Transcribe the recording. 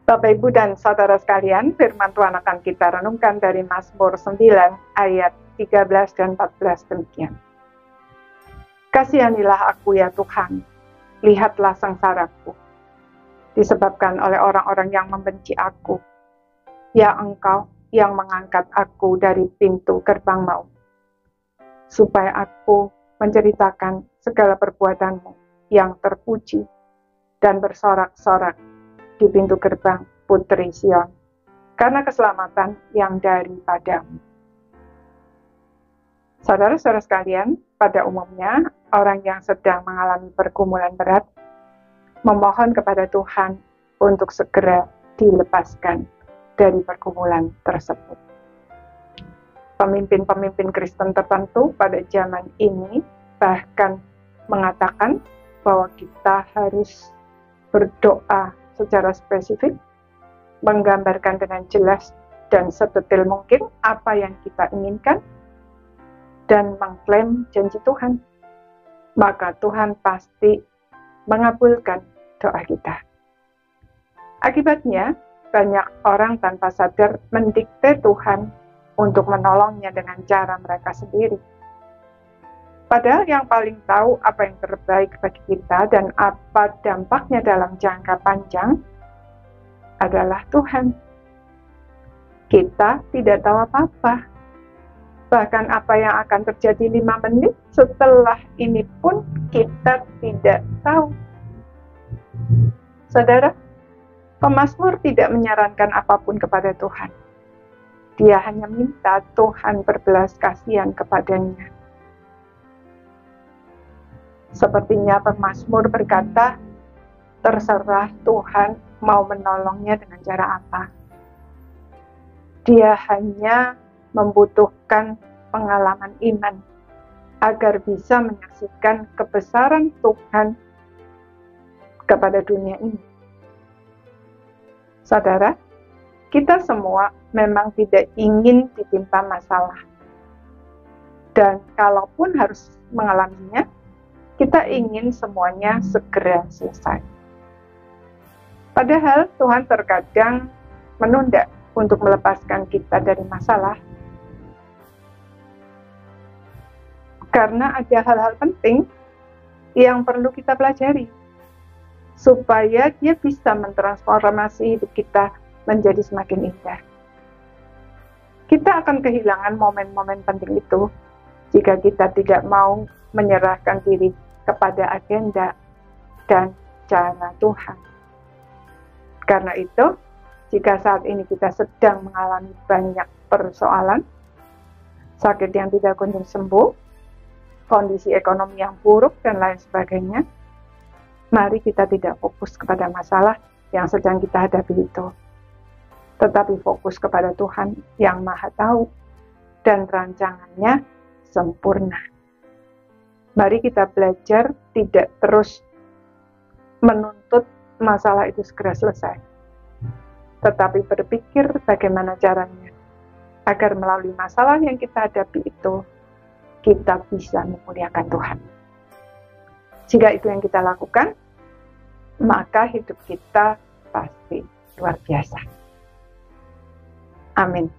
Bapak, Ibu, dan Saudara sekalian, firman Tuhan akan kita renungkan dari Mazmur 9 ayat 13 dan 14 demikian. Kasihanilah aku ya Tuhan, lihatlah sengsaraku, disebabkan oleh orang-orang yang membenci aku. Ya Engkau yang mengangkat aku dari pintu gerbang maut, supaya aku menceritakan segala perbuatanmu yang terpuji dan bersorak-sorak di pintu gerbang Putri Sion, karena keselamatan yang daripadamu. Saudara-saudara sekalian, pada umumnya orang yang sedang mengalami pergumulan berat memohon kepada Tuhan untuk segera dilepaskan dari pergumulan tersebut. Pemimpin-pemimpin Kristen tertentu pada zaman ini bahkan mengatakan bahwa kita harus berdoa secara spesifik, menggambarkan dengan jelas dan sedetil mungkin apa yang kita inginkan, dan mengklaim janji Tuhan. Maka Tuhan pasti mengabulkan doa kita. Akibatnya, banyak orang tanpa sadar mendikte Tuhan untuk menolongnya dengan cara mereka sendiri. Padahal yang paling tahu apa yang terbaik bagi kita dan apa dampaknya dalam jangka panjang adalah Tuhan. Kita tidak tahu apa-apa. Bahkan apa yang akan terjadi 5 menit setelah ini pun kita tidak tahu. Saudara, pemazmur tidak menyarankan apapun kepada Tuhan. Dia hanya minta Tuhan berbelas kasihan kepadanya. Sepertinya pemazmur berkata, terserah Tuhan mau menolongnya dengan cara apa. Dia hanya membutuhkan pengalaman iman agar bisa menyaksikan kebesaran Tuhan kepada dunia ini. Saudara, kita semua memang tidak ingin ditimpa masalah. Dan kalaupun harus mengalaminya, kita ingin semuanya segera selesai. Padahal Tuhan terkadang menunda untuk melepaskan kita dari masalah. Karena ada hal-hal penting yang perlu kita pelajari, supaya dia bisa mentransformasi hidup kita menjadi semakin indah. Kita akan kehilangan momen-momen penting itu jika kita tidak mau menyerahkan diri kepada agenda dan cara Tuhan. Karena itu, jika saat ini kita sedang mengalami banyak persoalan, sakit yang tidak kunjung sembuh, kondisi ekonomi yang buruk, dan lain sebagainya, mari kita tidak fokus kepada masalah yang sedang kita hadapi itu, tetapi fokus kepada Tuhan yang Maha Tahu dan rancangannya sempurna. Mari kita belajar tidak terus menuntut masalah itu segera selesai, tetapi berpikir bagaimana caranya agar melalui masalah yang kita hadapi itu kita bisa memuliakan Tuhan. Jika itu yang kita lakukan, maka hidup kita pasti luar biasa. Amin.